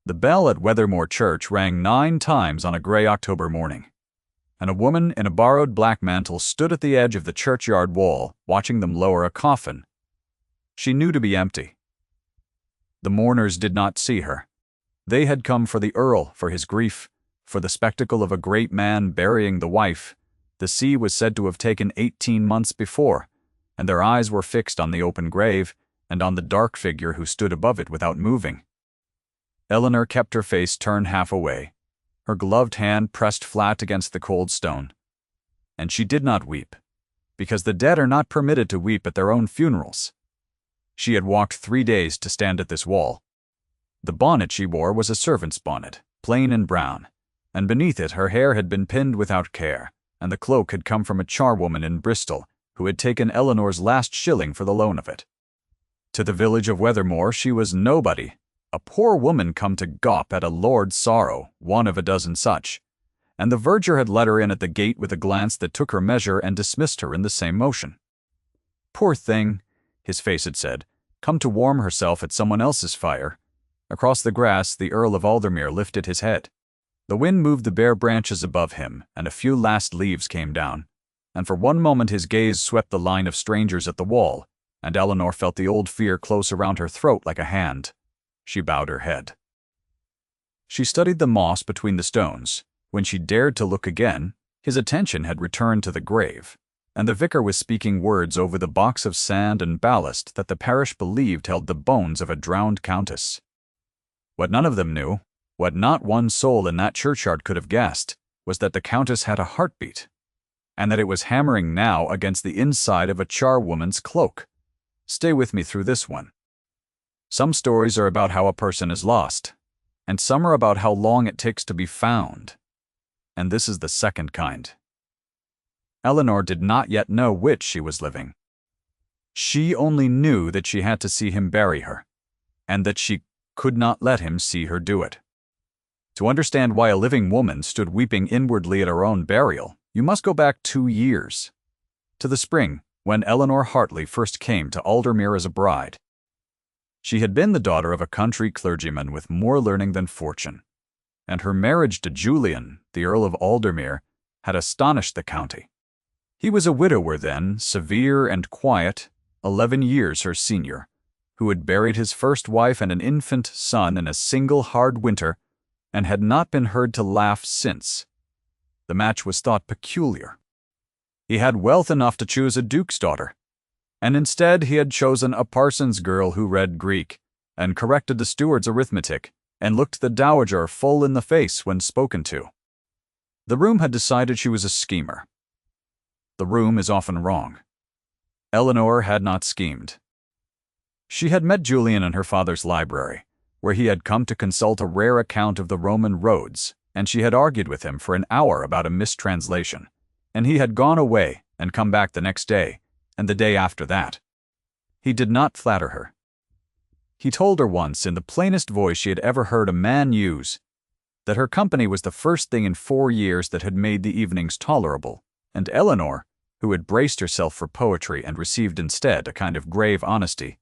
The bell at Wethermore Church rang 9 times on a grey October morning, and a woman in a borrowed black mantle stood at the edge of the churchyard wall, watching them lower a coffin. She knew to be empty. The mourners did not see her. They had come for the Earl, for his grief, for the spectacle of a great man burying the wife. The sea was said to have taken 18 months before, and their eyes were fixed on the open grave and on the dark figure who stood above it without moving. Eleanor kept her face turned half away, her gloved hand pressed flat against the cold stone. And she did not weep, because the dead are not permitted to weep at their own funerals. She had walked 3 days to stand at this wall. The bonnet she wore was a servant's bonnet, plain and brown, and beneath it her hair had been pinned without care, and the cloak had come from a charwoman in Bristol, who had taken Eleanor's last shilling for the loan of it. To the village of Wethermore she was nobody, a poor woman come to gawp at a lord's sorrow, one of a dozen such, and the verger had let her in at the gate with a glance that took her measure and dismissed her in the same motion. Poor thing, his face had said, come to warm herself at someone else's fire. Across the grass the Earl of Aldermere lifted his head. The wind moved the bare branches above him, and a few last leaves came down, and for one moment his gaze swept the line of strangers at the wall, and Eleanor felt the old fear close around her throat like a hand. She bowed her head. She studied the moss between the stones. When she dared to look again, his attention had returned to the grave, and the vicar was speaking words over the box of sand and ballast that the parish believed held the bones of a drowned countess. What none of them knew, what not one soul in that churchyard could have guessed, was that the countess had a heartbeat, and that it was hammering now against the inside of a charwoman's cloak. Stay with me through this one. Some stories are about how a person is lost, and some are about how long it takes to be found. And this is the second kind. Eleanor did not yet know which she was living. She only knew that she had to see him bury her, and that she could not let him see her do it. To understand why a living woman stood weeping inwardly at her own burial, you must go back 2 years, to the spring when Eleanor Hartley first came to Aldermere as a bride. She had been the daughter of a country clergyman with more learning than fortune, and her marriage to Julian, the Earl of Aldermere, had astonished the county. He was a widower then, severe and quiet, 11 years her senior, who had buried his first wife and an infant son in a single hard winter, and had not been heard to laugh since. The match was thought peculiar. He had wealth enough to choose a duke's daughter, and instead he had chosen a parson's girl who read Greek, and corrected the steward's arithmetic, and looked the dowager full in the face when spoken to. The room had decided she was a schemer. The room is often wrong. Eleanor had not schemed. She had met Julian in her father's library, where he had come to consult a rare account of the Roman roads, and she had argued with him for an hour about a mistranslation, and he had gone away and come back the next day, and the day after that. He did not flatter her. He told her once, in the plainest voice she had ever heard a man use, that her company was the first thing in 4 years that had made the evenings tolerable, and Eleanor, who had braced herself for poetry and received instead a kind of grave honesty,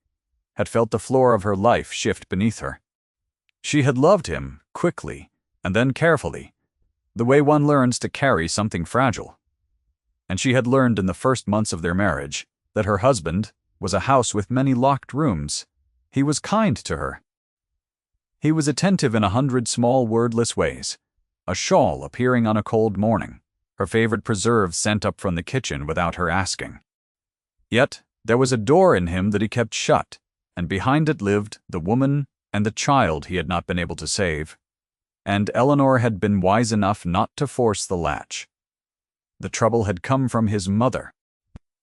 had felt the floor of her life shift beneath her. She had loved him, quickly, and then carefully, the way one learns to carry something fragile. And she had learned in the first months of their marriage that her husband was a house with many locked rooms. He was kind to her. He was attentive in 100 small wordless ways, a shawl appearing on a cold morning, her favorite preserves sent up from the kitchen without her asking. Yet there was a door in him that he kept shut, and behind it lived the woman and the child he had not been able to save, and Eleanor had been wise enough not to force the latch. The trouble had come from his mother.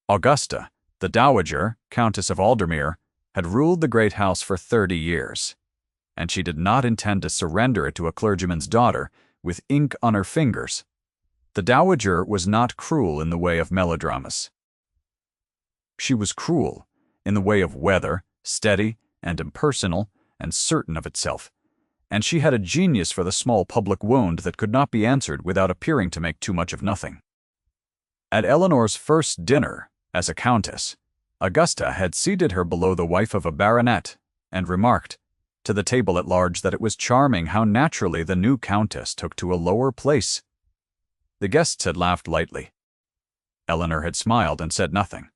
Augusta, the dowager, Countess of Aldermere, had ruled the great house for 30 years, and she did not intend to surrender it to a clergyman's daughter with ink on her fingers. The dowager was not cruel in the way of melodramas. She was cruel in the way of weather, steady and impersonal and certain of itself, and she had a genius for the small public wound that could not be answered without appearing to make too much of nothing. At Eleanor's first dinner, as a countess, Augusta had seated her below the wife of a baronet, and remarked, to the table at large that it was charming how naturally the new countess took to a lower place. The guests had laughed lightly. Eleanor had smiled and said nothing.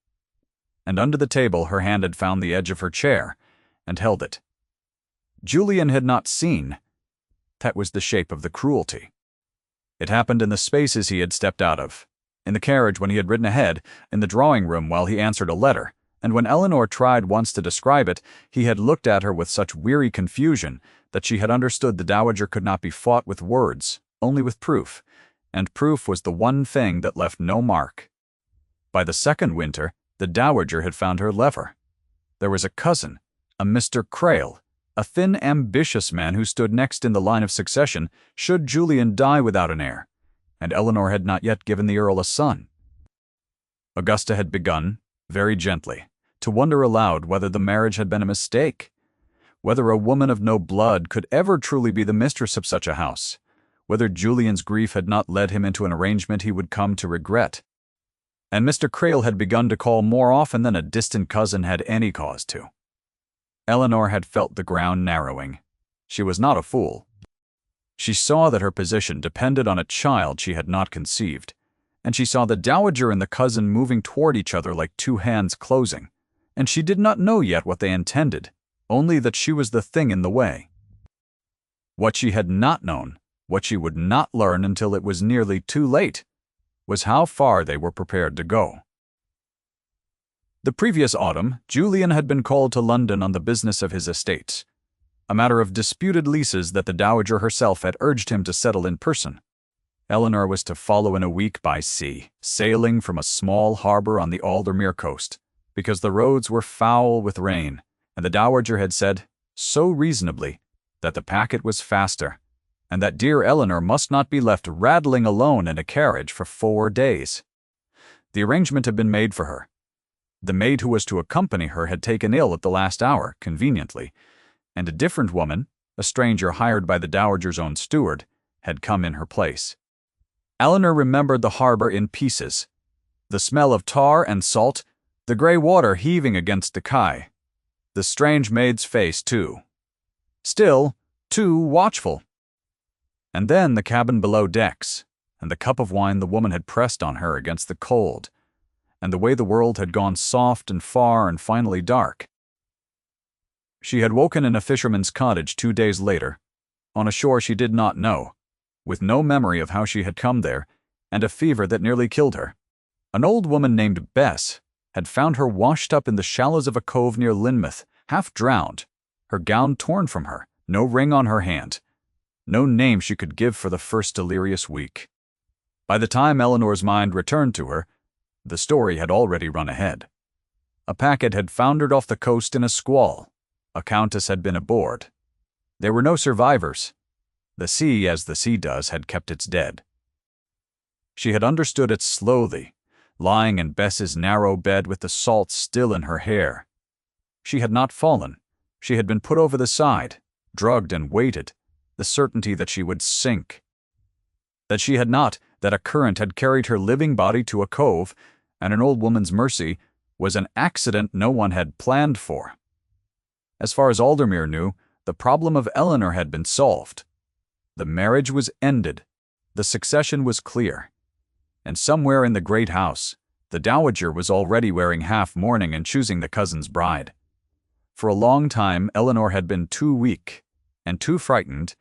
And under the table her hand had found the edge of her chair and held it. Julian had not seen. That was the shape of the cruelty. It happened in the spaces he had stepped out of, in the carriage when he had ridden ahead, in the drawing room while he answered a letter, and when Eleanor tried once to describe it, he had looked at her with such weary confusion that she had understood the dowager could not be fought with words, only with proof, and proof was the one thing that left no mark. By the second winter, the dowager had found her lever. There was a cousin, a Mr. Crail, a thin, ambitious man who stood next in the line of succession should Julian die without an heir, and Eleanor had not yet given the Earl a son. Augusta had begun, very gently, to wonder aloud whether the marriage had been a mistake, whether a woman of no blood could ever truly be the mistress of such a house, whether Julian's grief had not led him into an arrangement he would come to regret. And Mr. Crail had begun to call more often than a distant cousin had any cause to. Eleanor had felt the ground narrowing. She was not a fool. She saw that her position depended on a child she had not conceived, and she saw the dowager and the cousin moving toward each other like two hands closing, and she did not know yet what they intended, only that she was the thing in the way. What she had not known, what she would not learn until it was nearly too late, was how far they were prepared to go. The previous autumn, Julian had been called to London on the business of his estates, a matter of disputed leases that the dowager herself had urged him to settle in person. Eleanor was to follow in a week by sea, sailing from a small harbor on the Aldermere coast, because the roads were foul with rain, and the dowager had said, so reasonably, that the packet was faster, and that dear Eleanor must not be left rattling alone in a carriage for 4 days. The arrangement had been made for her. The maid who was to accompany her had taken ill at the last hour, conveniently, and a different woman, a stranger hired by the dowager's own steward, had come in her place. Eleanor remembered the harbor in pieces, the smell of tar and salt, the gray water heaving against the quay, the strange maid's face, too. Still, too watchful. And then the cabin below decks, and the cup of wine the woman had pressed on her against the cold, and the way the world had gone soft and far and finally dark. She had woken in a fisherman's cottage 2 days later, on a shore she did not know, with no memory of how she had come there, and a fever that nearly killed her. An old woman named Bess had found her washed up in the shallows of a cove near Lynmouth, half drowned, her gown torn from her, no ring on her hand, no name she could give for the first delirious week. By the time Eleanor's mind returned to her, the story had already run ahead. A packet had foundered off the coast in a squall. A countess had been aboard. There were no survivors. The sea, as the sea does, had kept its dead. She had understood it slowly, lying in Bess's narrow bed with the salt still in her hair. She had not fallen. She had been put over the side, drugged and weighted, the certainty that she would sink. That she had not, that a current had carried her living body to a cove, and an old woman's mercy was an accident no one had planned for. As far as Aldermere knew, the problem of Eleanor had been solved. The marriage was ended. The succession was clear. And somewhere in the great house, the dowager was already wearing half mourning and choosing the cousin's bride. For a long time, Eleanor had been too weak and too frightened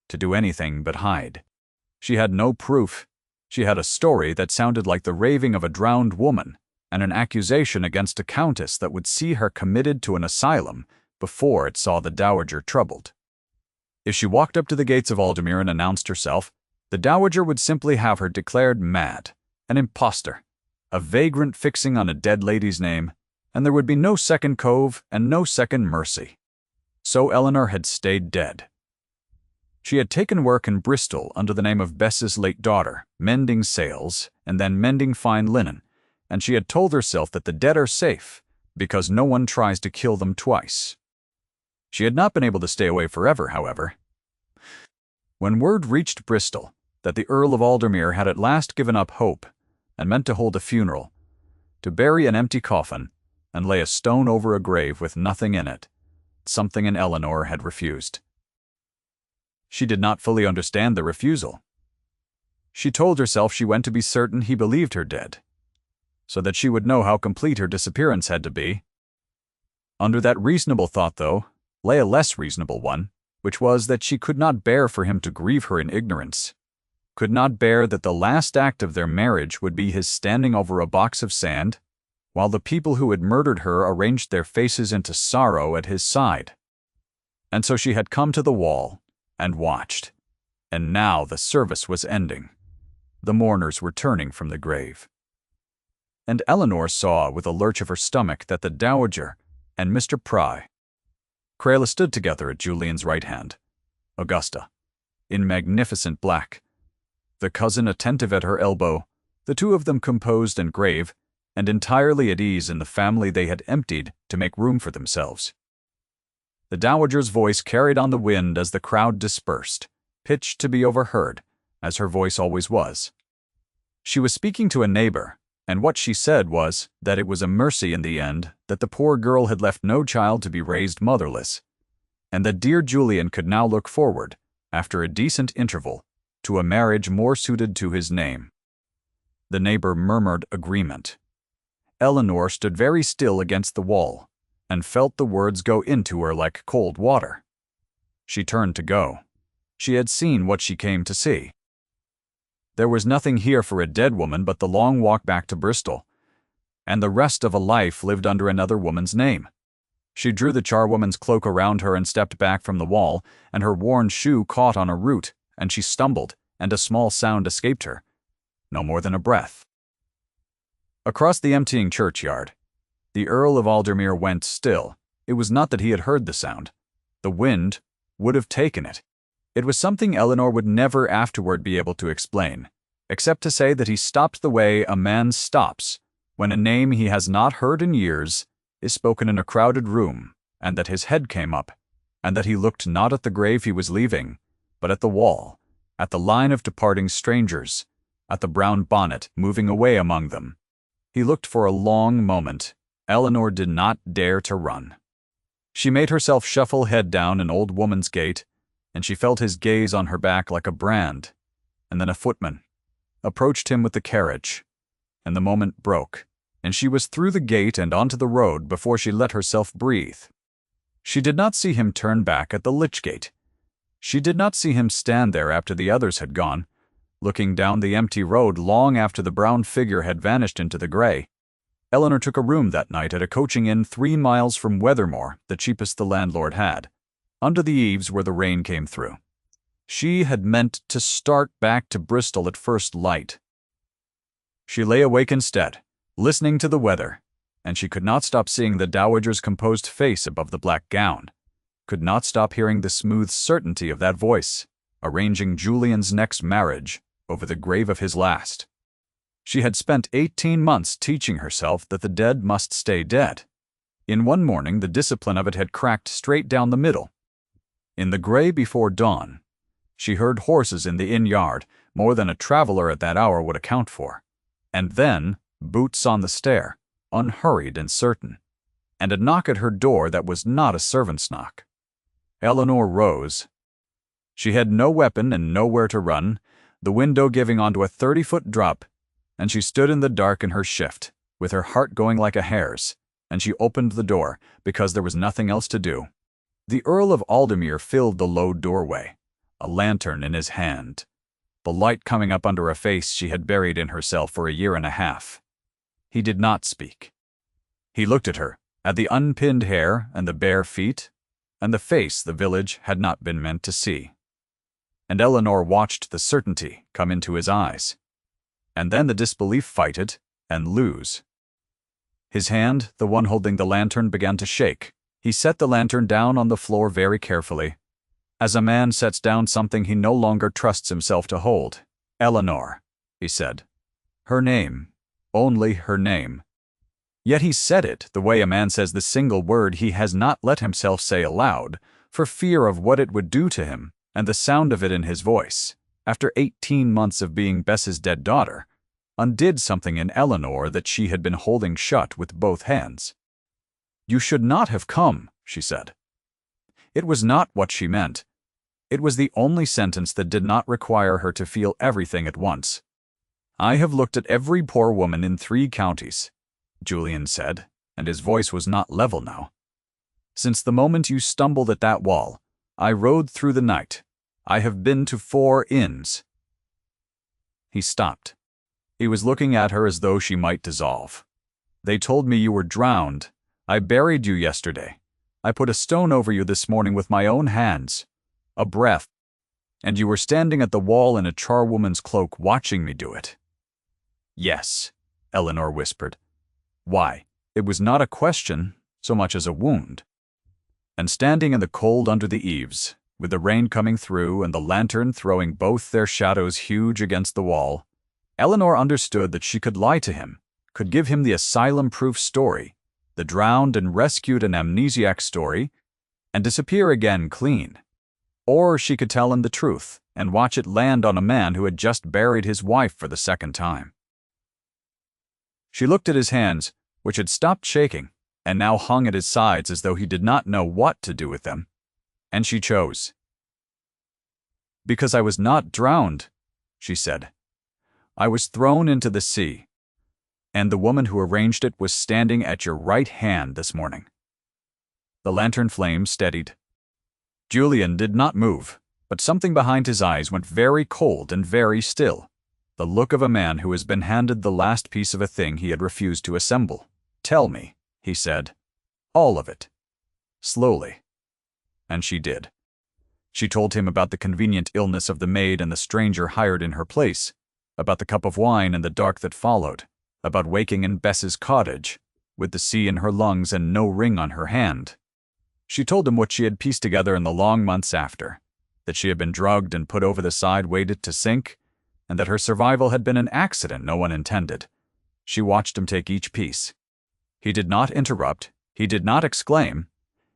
to do anything but hide. She had no proof. She had a story that sounded like the raving of a drowned woman, and an accusation against a countess that would see her committed to an asylum before it saw the dowager troubled. If she walked up to the gates of Aldermere and announced herself, the dowager would simply have her declared mad, an impostor, a vagrant fixing on a dead lady's name, and there would be no second cove and no second mercy. So Eleanor had stayed dead. She had taken work in Bristol under the name of Bess's late daughter, mending sails and then mending fine linen, and she had told herself that the dead are safe because no one tries to kill them twice. She had not been able to stay away forever, however. When word reached Bristol that the Earl of Aldermere had at last given up hope and meant to hold a funeral, to bury an empty coffin and lay a stone over a grave with nothing in it, something in Eleanor had refused. She did not fully understand the refusal. She told herself she went to be certain he believed her dead, so that she would know how complete her disappearance had to be. Under that reasonable thought, though, lay a less reasonable one, which was that she could not bear for him to grieve her in ignorance, could not bear that the last act of their marriage would be his standing over a box of sand, while the people who had murdered her arranged their faces into sorrow at his side. And so she had come to the wall and watched, and now the service was ending. The mourners were turning from the grave. And Eleanor saw with a lurch of her stomach that the Dowager and Mr. Pry, Craila stood together at Julian's right hand, Augusta, in magnificent black, the cousin attentive at her elbow, the two of them composed and grave, and entirely at ease in the family they had emptied to make room for themselves. The Dowager's voice carried on the wind as the crowd dispersed, pitched to be overheard, as her voice always was. She was speaking to a neighbor, and what she said was that it was a mercy in the end that the poor girl had left no child to be raised motherless, and that dear Julian could now look forward, after a decent interval, to a marriage more suited to his name. The neighbor murmured agreement. Eleanor stood very still against the wall, and felt the words go into her like cold water. She turned to go. She had seen what she came to see. There was nothing here for a dead woman but the long walk back to Bristol, and the rest of a life lived under another woman's name. She drew the charwoman's cloak around her and stepped back from the wall, and her worn shoe caught on a root, and she stumbled, and a small sound escaped her, no more than a breath. Across the emptying churchyard, the Earl of Aldermere went still. It was not that he had heard the sound. The wind would have taken it. It was something Eleanor would never afterward be able to explain, except to say that he stopped the way a man stops when a name he has not heard in years is spoken in a crowded room, and that his head came up, and that he looked not at the grave he was leaving, but at the wall, at the line of departing strangers, at the brown bonnet moving away among them. He looked for a long moment. Eleanor did not dare to run. She made herself shuffle head down an old woman's gait, and she felt his gaze on her back like a brand, and then a footman approached him with the carriage, and the moment broke, and she was through the gate and onto the road before she let herself breathe. She did not see him turn back at the lych gate. She did not see him stand there after the others had gone, looking down the empty road long after the brown figure had vanished into the grey. Eleanor took a room that night at a coaching inn 3 miles from Weathermore, the cheapest the landlord had, under the eaves where the rain came through. She had meant to start back to Bristol at first light. She lay awake instead, listening to the weather, and she could not stop seeing the Dowager's composed face above the black gown, could not stop hearing the smooth certainty of that voice, arranging Julian's next marriage over the grave of his last. She had spent 18 months teaching herself that the dead must stay dead. In one morning the discipline of it had cracked straight down the middle. In the grey before dawn, she heard horses in the inn yard, more than a traveler at that hour would account for, and then boots on the stair, unhurried and certain, and a knock at her door that was not a servant's knock. Eleanor rose. She had no weapon and nowhere to run, the window giving onto a 30-foot drop, and she stood in the dark in her shift, with her heart going like a hare's, and she opened the door, because there was nothing else to do. The Earl of Aldermere filled the low doorway, a lantern in his hand, the light coming up under a face she had buried in herself for a year and a half. He did not speak. He looked at her, at the unpinned hair and the bare feet, and the face the village had not been meant to see. And Eleanor watched the certainty come into his eyes, and then the disbelief fight it and lose. His hand, the one holding the lantern, began to shake. He set the lantern down on the floor very carefully, as a man sets down something he no longer trusts himself to hold. "Eleanor," he said. Her name, only her name. Yet he said it the way a man says the single word he has not let himself say aloud, for fear of what it would do to him, and the sound of it in his voice, after 18 months of being Bess's dead daughter, undid something in Eleanor that she had been holding shut with both hands. "You should not have come," she said. It was not what she meant. It was the only sentence that did not require her to feel everything at once. "I have looked at every poor woman in 3 counties," Julian said, and his voice was not level now. "Since the moment you stumbled at that wall, I rode through the night. I have been to 4 inns." He stopped. He was looking at her as though she might dissolve. "They told me you were drowned. I buried you yesterday. I put a stone over you this morning with my own hands. A breath. And you were standing at the wall in a charwoman's cloak watching me do it." "Yes," Eleanor whispered. "Why, it was not a question so much as a wound." And standing in the cold under the eaves, with the rain coming through and the lantern throwing both their shadows huge against the wall, Eleanor understood that she could lie to him, could give him the asylum-proof story, the drowned and rescued and amnesiac story, and disappear again clean. Or she could tell him the truth and watch it land on a man who had just buried his wife for the 2nd time. She looked at his hands, which had stopped shaking, and now hung at his sides as though he did not know what to do with them. And she chose. "Because I was not drowned," she said. "I was thrown into the sea. And the woman who arranged it was standing at your right hand this morning." The lantern flame steadied. Julian did not move, but something behind his eyes went very cold and very still. The look of a man who has been handed the last piece of a thing he had refused to assemble. "Tell me," he said. "All of it." Slowly. And she did. She told him about the convenient illness of the maid and the stranger hired in her place, about the cup of wine and the dark that followed, about waking in Bess's cottage, with the sea in her lungs and no ring on her hand. She told him what she had pieced together in the long months after, that she had been drugged and put over the side weighted to sink, and that her survival had been an accident no one intended. She watched him take each piece. He did not interrupt, he did not exclaim.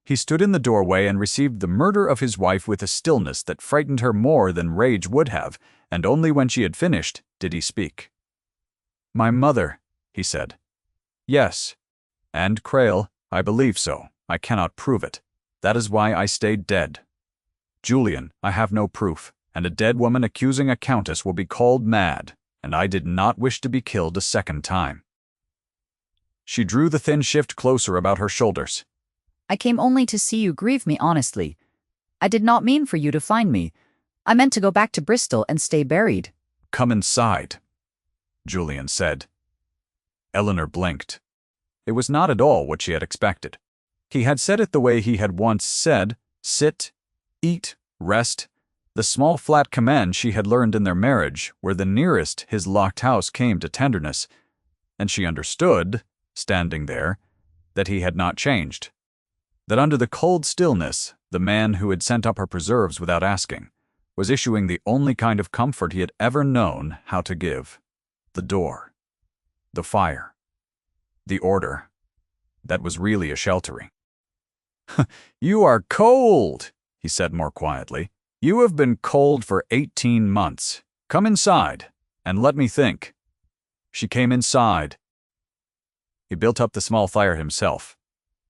He stood in the doorway and received the murder of his wife with a stillness that frightened her more than rage would have, and only when she had finished did he speak. "My mother," he said. "Yes. And Crail, I believe so. I cannot prove it. That is why I stayed dead. Julian, I have no proof, and a dead woman accusing a countess will be called mad, and I did not wish to be killed a 2nd time." She drew the thin shift closer about her shoulders. "I came only to see you grieve me honestly. I did not mean for you to find me. I meant to go back to Bristol and stay buried." "Come inside," Julian said. Eleanor blinked. It was not at all what she had expected. He had said it the way he had once said, sit, eat, rest. The small flat commands she had learned in their marriage were the nearest his locked house came to tenderness, and she understood, standing there, that he had not changed. That under the cold stillness, the man who had sent up her preserves without asking was issuing the only kind of comfort he had ever known how to give. The door. The fire. The order. That was really a sheltering. "You are cold," he said more quietly. "You have been cold for 18 months. Come inside, and let me think." She came inside. He built up the small fire himself,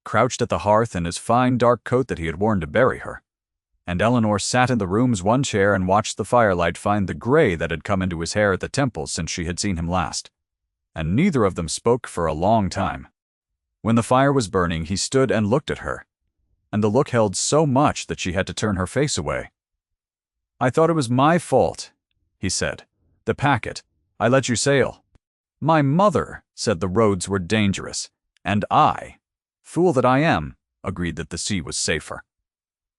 crouched at the hearth in his fine dark coat that he had worn to bury her, and Eleanor sat in the room's one chair and watched the firelight find the gray that had come into his hair at the temples since she had seen him last, and neither of them spoke for a long time. When the fire was burning, he stood and looked at her, and the look held so much that she had to turn her face away. "I thought it was my fault," he said. "The packet. I let you sail. My mother said the roads were dangerous, and I, fool that I am, agreed that the sea was safer."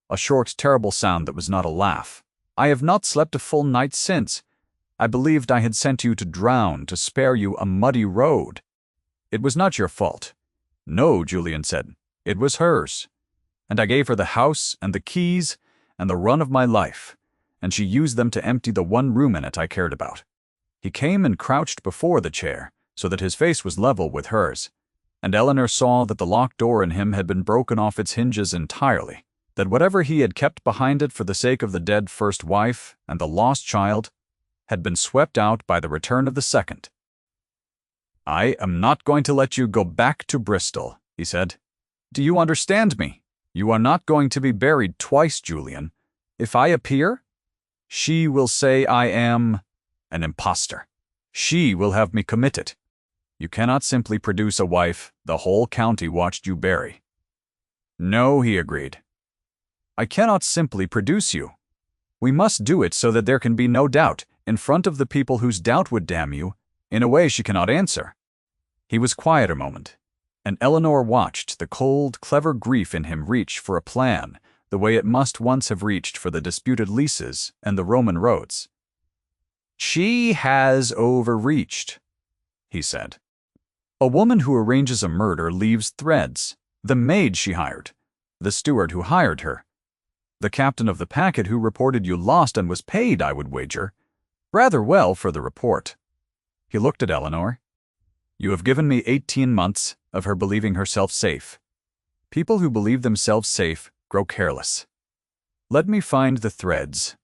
A short, terrible sound that was not a laugh. "I have not slept a full night since. I believed I had sent you to drown, to spare you a muddy road." "It was not your fault." "No," Julian said. "It was hers. And I gave her the house and the keys and the run of my life, and she used them to empty the one room in it I cared about." He came and crouched before the chair, so that his face was level with hers, and Eleanor saw that the locked door in him had been broken off its hinges entirely, that whatever he had kept behind it for the sake of the dead first wife and the lost child had been swept out by the return of the second. "I am not going to let you go back to Bristol," he said. "Do you understand me?" You are not going to be buried twice, Julian. If I appear, she will say I am an impostor. She will have me committed. You cannot simply produce a wife the whole county watched you bury. No, he agreed. I cannot simply produce you. We must do it so that there can be no doubt in front of the people whose doubt would damn you in a way she cannot answer. He was quiet a moment, and Eleanor watched the cold, clever grief in him reach for a plan the way it must once have reached for the disputed leases and the Roman roads. She has overreached, he said. A woman who arranges a murder leaves threads. The maid she hired, the steward who hired her, the captain of the packet who reported you lost and was paid, I would wager, rather well for the report. He looked at Eleanor. You have given me 18 months of her believing herself safe. People who believe themselves safe grow careless. Let me find the threads.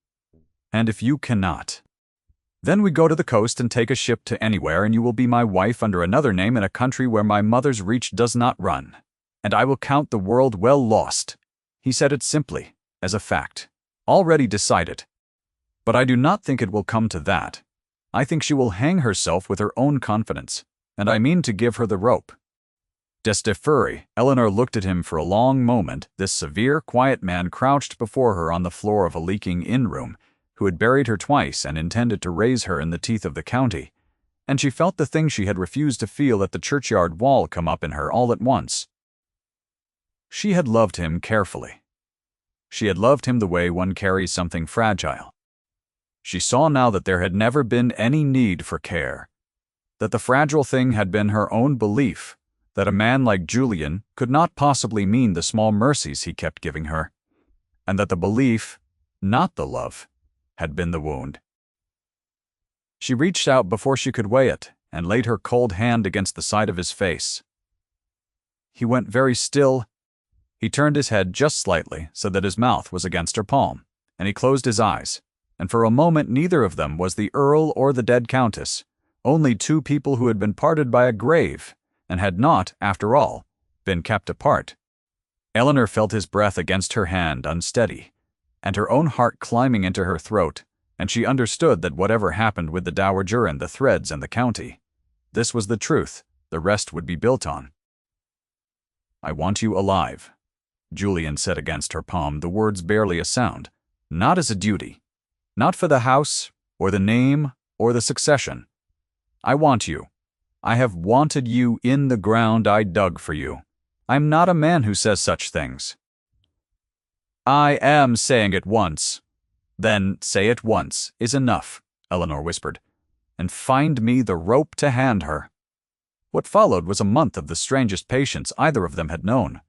And if you cannot, then we go to the coast and take a ship to anywhere, and you will be my wife under another name in a country where my mother's reach does not run. And I will count the world well lost. He said it simply, as a fact, already decided. But I do not think it will come to that. I think she will hang herself with her own confidence, and I mean to give her the rope. Destitute, Eleanor looked at him for a long moment, this severe, quiet man crouched before her on the floor of a leaking inn-room, who had buried her twice and intended to raise her in the teeth of the county, and she felt the thing she had refused to feel at the churchyard wall come up in her all at once. She had loved him carefully. She had loved him the way one carries something fragile. She saw now that there had never been any need for care, that the fragile thing had been her own belief, that a man like Julian could not possibly mean the small mercies he kept giving her, and that the belief, not the love, had been the wound. She reached out before she could weigh it and laid her cold hand against the side of his face. He went very still. He turned his head just slightly so that his mouth was against her palm, and he closed his eyes, and for a moment neither of them was the Earl or the dead Countess, only two people who had been parted by a grave, and had not, after all, been kept apart. Eleanor felt his breath against her hand unsteady, and her own heart climbing into her throat, and she understood that whatever happened with the dowager and the threads and the county, this was the truth the rest would be built on. I want you alive, Julian said against her palm, the words barely a sound, not as a duty, not for the house, or the name, or the succession. I want you. I have wanted you in the ground I dug for you. I'm not a man who says such things. I am saying it once. Then say it once is enough, Eleanor whispered, and find me the rope to hand her. What followed was a month of the strangest patience either of them had known.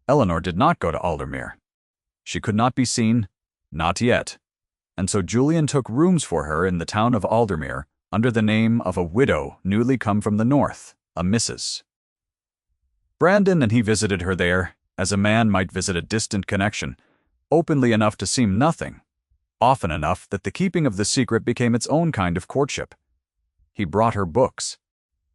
Eleanor did not go to Aldermere. She could not be seen, not yet, and so Julian took rooms for her in the town of Aldermere under the name of a widow newly come from the north, a Mrs. Brandon, and he visited her there, as a man might visit a distant connection, openly enough to seem nothing, often enough that the keeping of the secret became its own kind of courtship. He brought her books.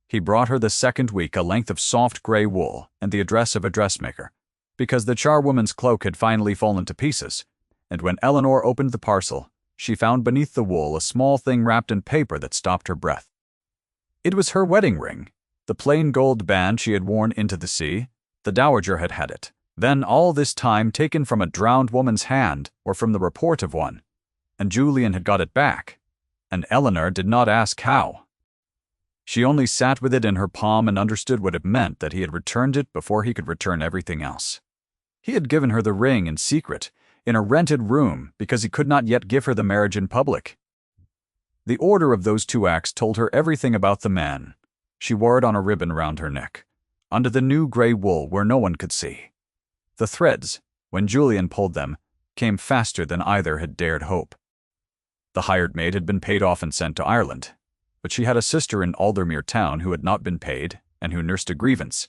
He brought her the second week a length of soft gray wool and the address of a dressmaker, because the charwoman's cloak had finally fallen to pieces, and when Eleanor opened the parcel, she found beneath the wool a small thing wrapped in paper that stopped her breath. It was her wedding ring, the plain gold band she had worn into the sea. The dowager had had it, then all this time taken from a drowned woman's hand or from the report of one, and Julian had got it back, and Eleanor did not ask how. She only sat with it in her palm and understood what it meant that he had returned it before he could return everything else. He had given her the ring in secret, in a rented room, because he could not yet give her the marriage in public. The order of those two acts told her everything about the man. She wore it on a ribbon round her neck, under the new gray wool where no one could see. The threads, when Julian pulled them, came faster than either had dared hope. The hired maid had been paid off and sent to Ireland, but she had a sister in Aldermere town who had not been paid and who nursed a grievance,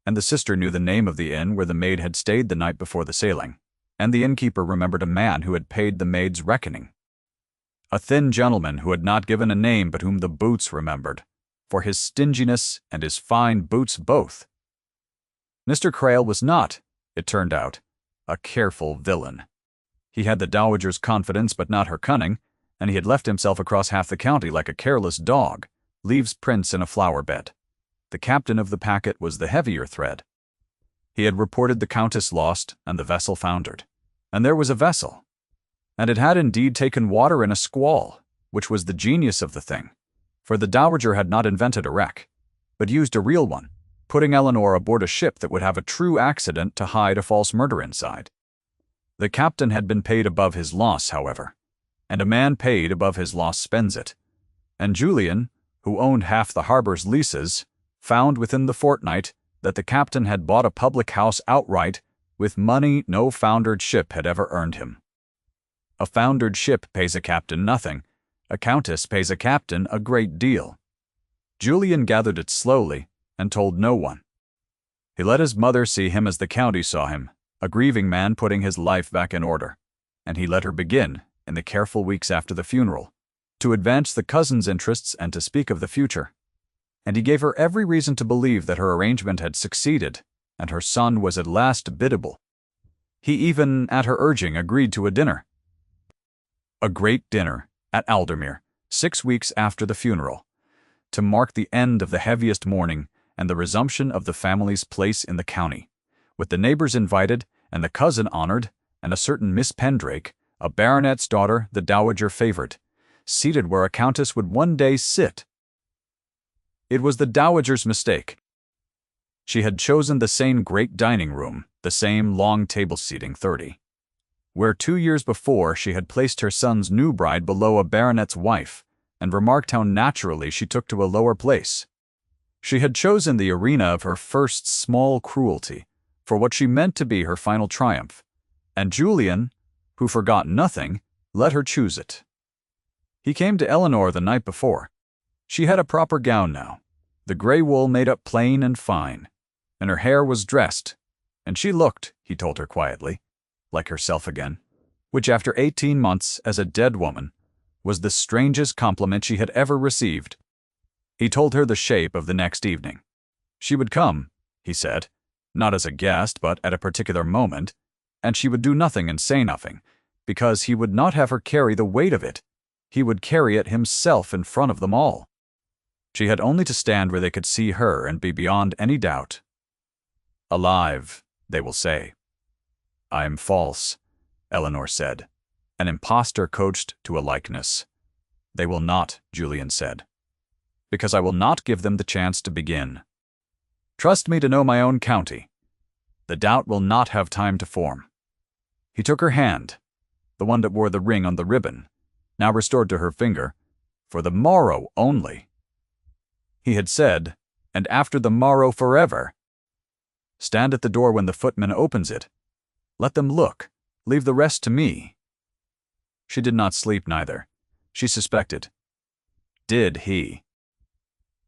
and the sister knew the name of the inn where the maid had stayed the night before the sailing, and the innkeeper remembered a man who had paid the maid's reckoning. A thin gentleman who had not given a name but whom the boots remembered, for his stinginess and his fine boots both. Mr. Crail was not, it turned out, a careful villain. He had the dowager's confidence but not her cunning, and he had left himself across half the county like a careless dog leaves prints in a flower bed. The captain of the packet was the heavier thread. He had reported the countess lost and the vessel foundered. And there was a vessel. And it had indeed taken water in a squall, which was the genius of the thing, for the dowager had not invented a wreck, but used a real one, putting Eleanor aboard a ship that would have a true accident to hide a false murder inside. The captain had been paid above his loss, however, and a man paid above his loss spends it. And Julian, who owned half the harbor's leases, found within the fortnight that the captain had bought a public house outright with money no foundered ship had ever earned him. A foundered ship pays a captain nothing. A countess pays a captain a great deal. Julian gathered it slowly and told no one. He let his mother see him as the county saw him, a grieving man putting his life back in order, and he let her begin, in the careful weeks after the funeral, to advance the cousin's interests and to speak of the future. And he gave her every reason to believe that her arrangement had succeeded, and her son was at last biddable. He even, at her urging, agreed to a dinner. A great dinner at Aldermere, 6 weeks after the funeral, to mark the end of the heaviest mourning and the resumption of the family's place in the county, with the neighbors invited and the cousin honored, and a certain Miss Pendrake, a baronet's daughter the dowager favored, seated where a countess would one day sit. It was the dowager's mistake. She had chosen the same great dining room, the same long table seating 30, where 2 years before she had placed her son's new bride below a baronet's wife, and remarked how naturally she took to a lower place. She had chosen the arena of her first small cruelty for what she meant to be her final triumph, and Julian, who forgot nothing, let her choose it. He came to Eleanor the night before. She had a proper gown now, the gray wool made up plain and fine, and her hair was dressed, and she looked, he told her quietly, like herself again, which after 18 months as a dead woman was the strangest compliment she had ever received. He told her the shape of the next evening. She would come, he said, not as a guest but at a particular moment, and she would do nothing and say nothing, because he would not have her carry the weight of it. He would carry it himself in front of them all. She had only to stand where they could see her and be beyond any doubt. Alive, they will say. I am false, Eleanor said, an impostor coached to a likeness. They will not, Julian said, because I will not give them the chance to begin. Trust me to know my own county. The doubt will not have time to form. He took her hand, the one that wore the ring on the ribbon, now restored to her finger, for the morrow only. He had said, and after the morrow forever. Stand at the door when the footman opens it. Let them look. Leave the rest to me. She did not sleep neither. She suspected. Did he?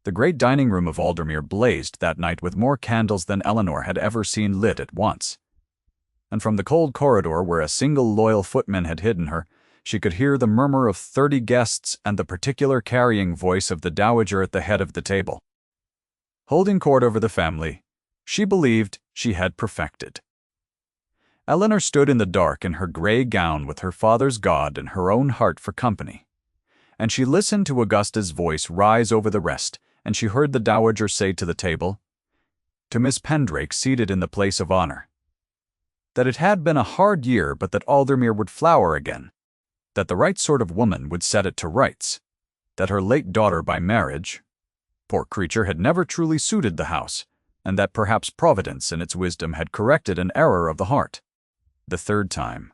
The great dining room of Aldermere blazed that night with more candles than Eleanor had ever seen lit at once. And from the cold corridor where a single loyal footman had hidden her, she could hear the murmur of 30 guests and the particular carrying voice of the dowager at the head of the table. Holding court over the family, she believed she had perfected. Eleanor stood in the dark in her gray gown with her father's God and her own heart for company. And she listened to Augusta's voice rise over the rest, and she heard the dowager say to the table, to Miss Pendrake seated in the place of honor, that it had been a hard year but that Aldermere would flower again, that the right sort of woman would set it to rights, that her late daughter by marriage, poor creature, had never truly suited the house, and that perhaps Providence in its wisdom had corrected an error of the heart. The third time.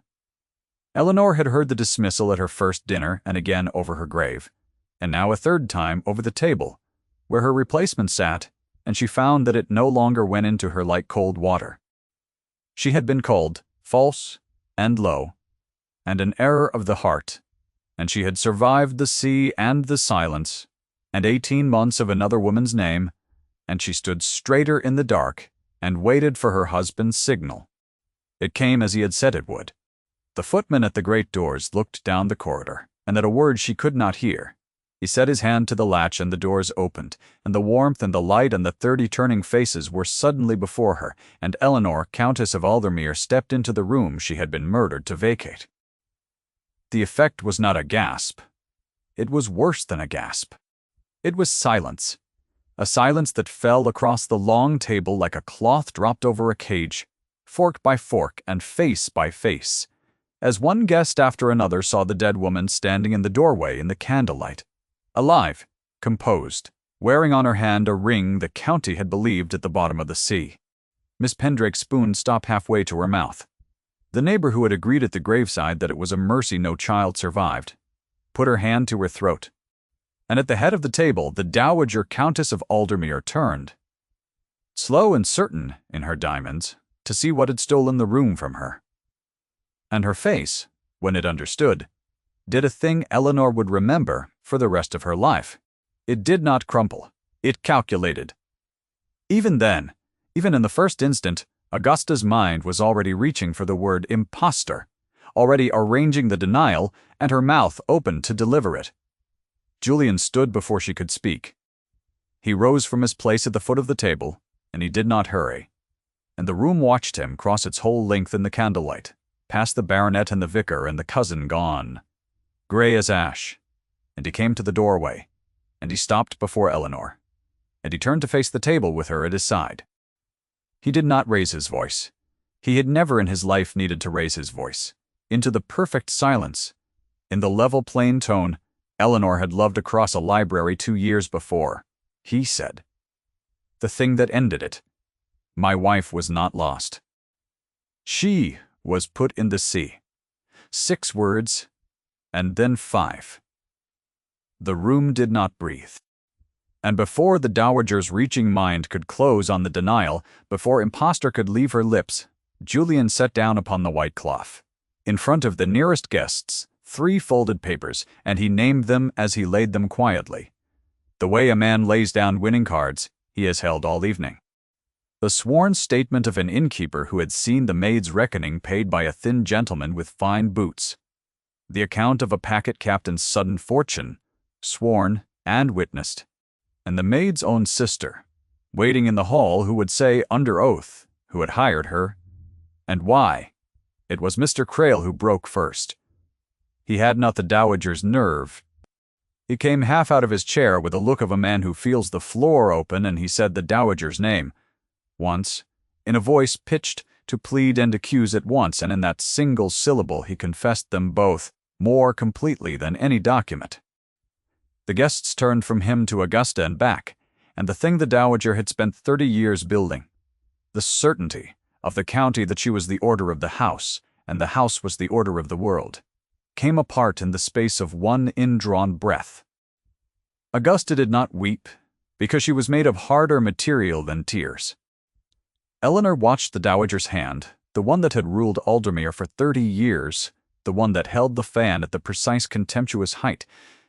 Eleanor had heard the dismissal at her first dinner and again over her grave, and now a third time over the table, where her replacement sat, and she found that it no longer went into her like cold water. She had been called false and low, and an error of the heart, and she had survived the sea and the silence, and 18 months of another woman's name, and she stood straighter in the dark and waited for her husband's signal. It came as he had said it would. The footman at the great doors looked down the corridor, and at a word she could not hear, He set his hand to the latch and the doors opened, and the warmth and the light and the 30 turning faces were suddenly before her, and Eleanor, Countess of Aldermere, stepped into the room she had been murdered to vacate. The effect was not a gasp. It was worse than a gasp. It was silence. A silence that fell across the long table like a cloth dropped over a cage, fork by fork and face by face, as one guest after another saw the dead woman standing in the doorway in the candlelight, alive, composed, wearing on her hand a ring the county had believed at the bottom of the sea. Miss Pendrake's spoon stopped halfway to her mouth. The neighbor who had agreed at the graveside that it was a mercy no child survived put her hand to her throat, and at the head of the table the Dowager Countess of Aldermere turned, slow and certain in her diamonds, to see what had stolen the room from her. And her face, when it understood, did a thing Eleanor would remember for the rest of her life. It did not crumple. It calculated. Even then, even in the first instant, Augusta's mind was already reaching for the word impostor, already arranging the denial, and her mouth open to deliver it. Julian stood before she could speak. He rose from his place at the foot of the table, and he did not hurry. And the room watched him cross its whole length in the candlelight, past the baronet and the vicar and the cousin gone, grey as ash. And he came to the doorway, and he stopped before Eleanor, and he turned to face the table with her at his side. He did not raise his voice. He had never in his life needed to raise his voice. Into the perfect silence, in the level plain tone Eleanor had loved across a library 2 years before, he said, the thing that ended it. My wife was not lost. She was put in the sea. 6 words, and then 5. The room did not breathe. And before the Dowager's reaching mind could close on the denial, before impostor could leave her lips, Julian sat down upon the white cloth, in front of the nearest guests, 3 folded papers, and he named them as he laid them quietly, the way a man lays down winning cards he has held all evening. The sworn statement of an innkeeper who had seen the maid's reckoning paid by a thin gentleman with fine boots. The account of a packet captain's sudden fortune, sworn and witnessed. And the maid's own sister, waiting in the hall, who would say under oath who had hired her, and why. It was Mr. Crail who broke first. He had not the Dowager's nerve. He came half out of his chair with the look of a man who feels the floor open, and he said the Dowager's name. Once, in a voice pitched to plead and accuse at once, and in that single syllable he confessed them both, more completely than any document. The guests turned from him to Augusta and back, and the thing the Dowager had spent 30 years building, the certainty of the county that she was the order of the house, and the house was the order of the world, came apart in the space of one indrawn breath. Augusta did not weep, because she was made of harder material than tears. Eleanor watched the Dowager's hand, the one that had ruled Aldermere for 30 years, the one that held the fan at the precise contemptuous height,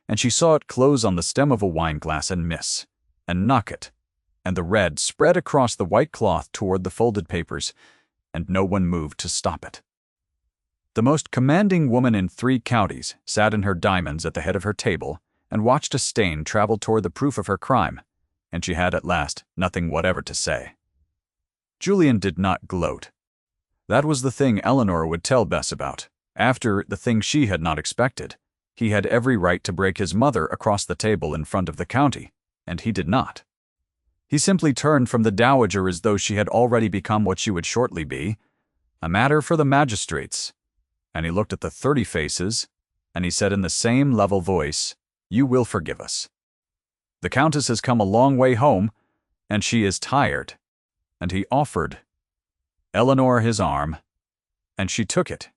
and she saw it close on the stem of a wineglass and miss, and knock it, and the red spread across the white cloth toward the folded papers, and no one moved to stop it. The most commanding woman in 3 counties sat in her diamonds at the head of her table and watched a stain travel toward the proof of her crime, and she had at last nothing whatever to say. Julian did not gloat. That was the thing Eleanor would tell Bess about, after the thing she had not expected. He had every right to break his mother across the table in front of the county, and he did not. He simply turned from the Dowager as though she had already become what she would shortly be, a matter for the magistrates, and he looked at the 30 faces, and he said in the same level voice, "You will forgive us. The Countess has come a long way home, and she is tired." And he offered Eleanor his arm, and she took it.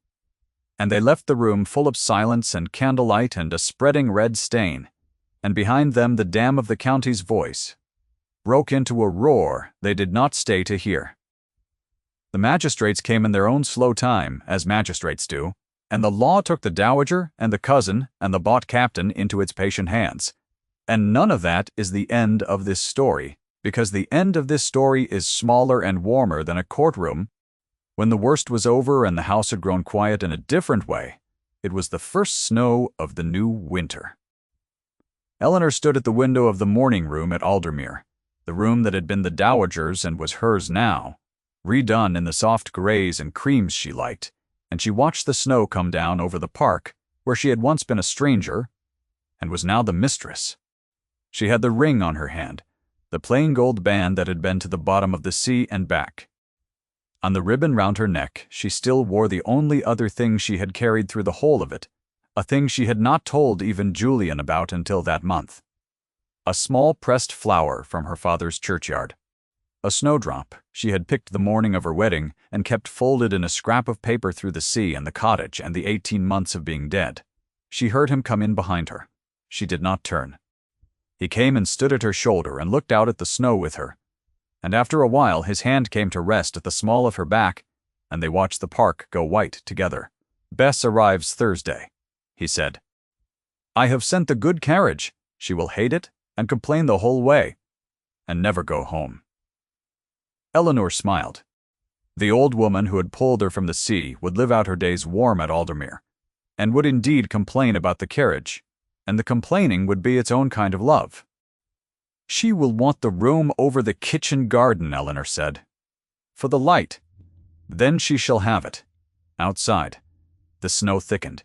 And they left the room full of silence and candlelight and a spreading red stain, and behind them the dam of the county's voice broke into a roar they did not stay to hear. The magistrates came in their own slow time, as magistrates do, and the law took the Dowager and the cousin and the bought captain into its patient hands. And none of that is the end of this story, because the end of this story is smaller and warmer than a courtroom. When the worst was over and the house had grown quiet in a different way, it was the first snow of the new winter. Eleanor stood at the window of the morning room at Aldermere, the room that had been the dowager's and was hers now, redone in the soft grays and creams she liked, and she watched the snow come down over the park, where she had once been a stranger, and was now the mistress. She had the ring on her hand, the plain gold band that had been to the bottom of the sea and back. On the ribbon round her neck, she still wore the only other thing she had carried through the whole of it, a thing she had not told even Julian about until that month. A small pressed flower from her father's churchyard. A snowdrop she had picked the morning of her wedding and kept folded in a scrap of paper through the sea and the cottage and the 18 months of being dead. She heard him come in behind her. She did not turn. He came and stood at her shoulder and looked out at the snow with her, and after a while his hand came to rest at the small of her back, and they watched the park go white together. "Bess arrives Thursday," he said. "I have sent the good carriage. She will hate it and complain the whole way, and never go home." Eleanor smiled. The old woman who had pulled her from the sea would live out her days warm at Aldermere, and would indeed complain about the carriage, and the complaining would be its own kind of love. "She will want the room over the kitchen garden," Eleanor said, "for the light. Then she shall have it." Outside, the snow thickened.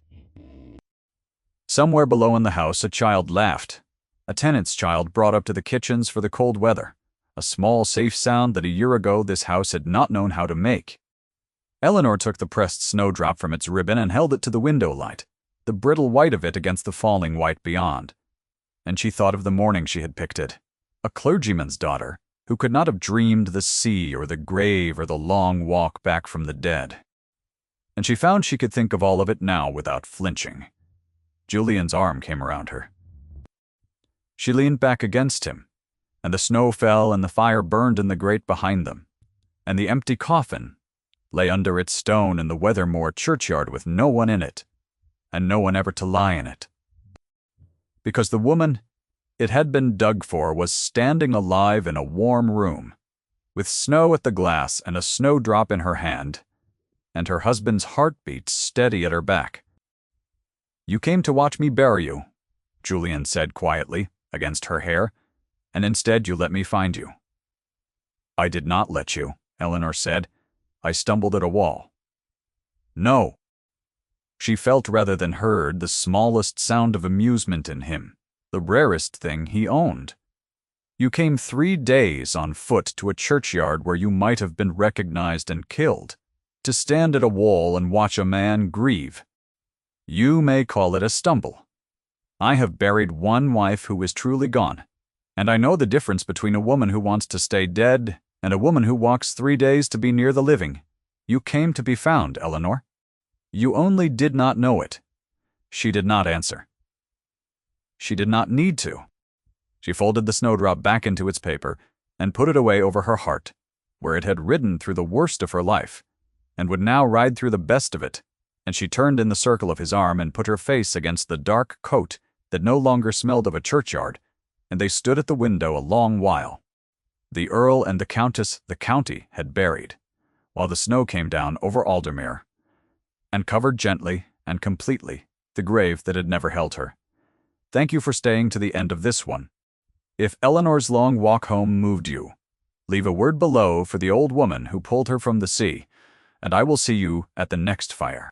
Somewhere below in the house a child laughed, a tenant's child brought up to the kitchens for the cold weather, a small safe sound that a year ago this house had not known how to make. Eleanor took the pressed snowdrop from its ribbon and held it to the window light, the brittle white of it against the falling white beyond, and she thought of the morning she had picked it, a clergyman's daughter who could not have dreamed the sea or the grave or the long walk back from the dead. And she found she could think of all of it now without flinching. Julian's arm came around her. She leaned back against him, and the snow fell and the fire burned in the grate behind them, and the empty coffin lay under its stone in the Weathermore churchyard with no one in it, and no one ever to lie in it. Because the woman it had been dug for was standing alive in a warm room, with snow at the glass and a snowdrop in her hand, and her husband's heartbeat steady at her back. "You came to watch me bury you," Julian said quietly, against her hair, "and instead you let me find you." "I did not let you," Eleanor said. "I stumbled at a wall." "No." She felt rather than heard the smallest sound of amusement in him, the rarest thing he owned. "You came 3 days on foot to a churchyard where you might have been recognized and killed, to stand at a wall and watch a man grieve. You may call it a stumble. I have buried one wife who is truly gone, and I know the difference between a woman who wants to stay dead and a woman who walks 3 days to be near the living. You came to be found, Eleanor. You only did not know it." She did not answer. She did not need to. She folded the snowdrop back into its paper and put it away over her heart, where it had ridden through the worst of her life, and would now ride through the best of it, and she turned in the circle of his arm and put her face against the dark coat that no longer smelled of a churchyard, and they stood at the window a long while. The Earl and the Countess the county had buried, while the snow came down over Aldermere, and covered gently and completely the grave that had never held her. Thank you for staying to the end of this one. If Eleanor's long walk home moved you, leave a word below for the old woman who pulled her from the sea, and I will see you at the next fire.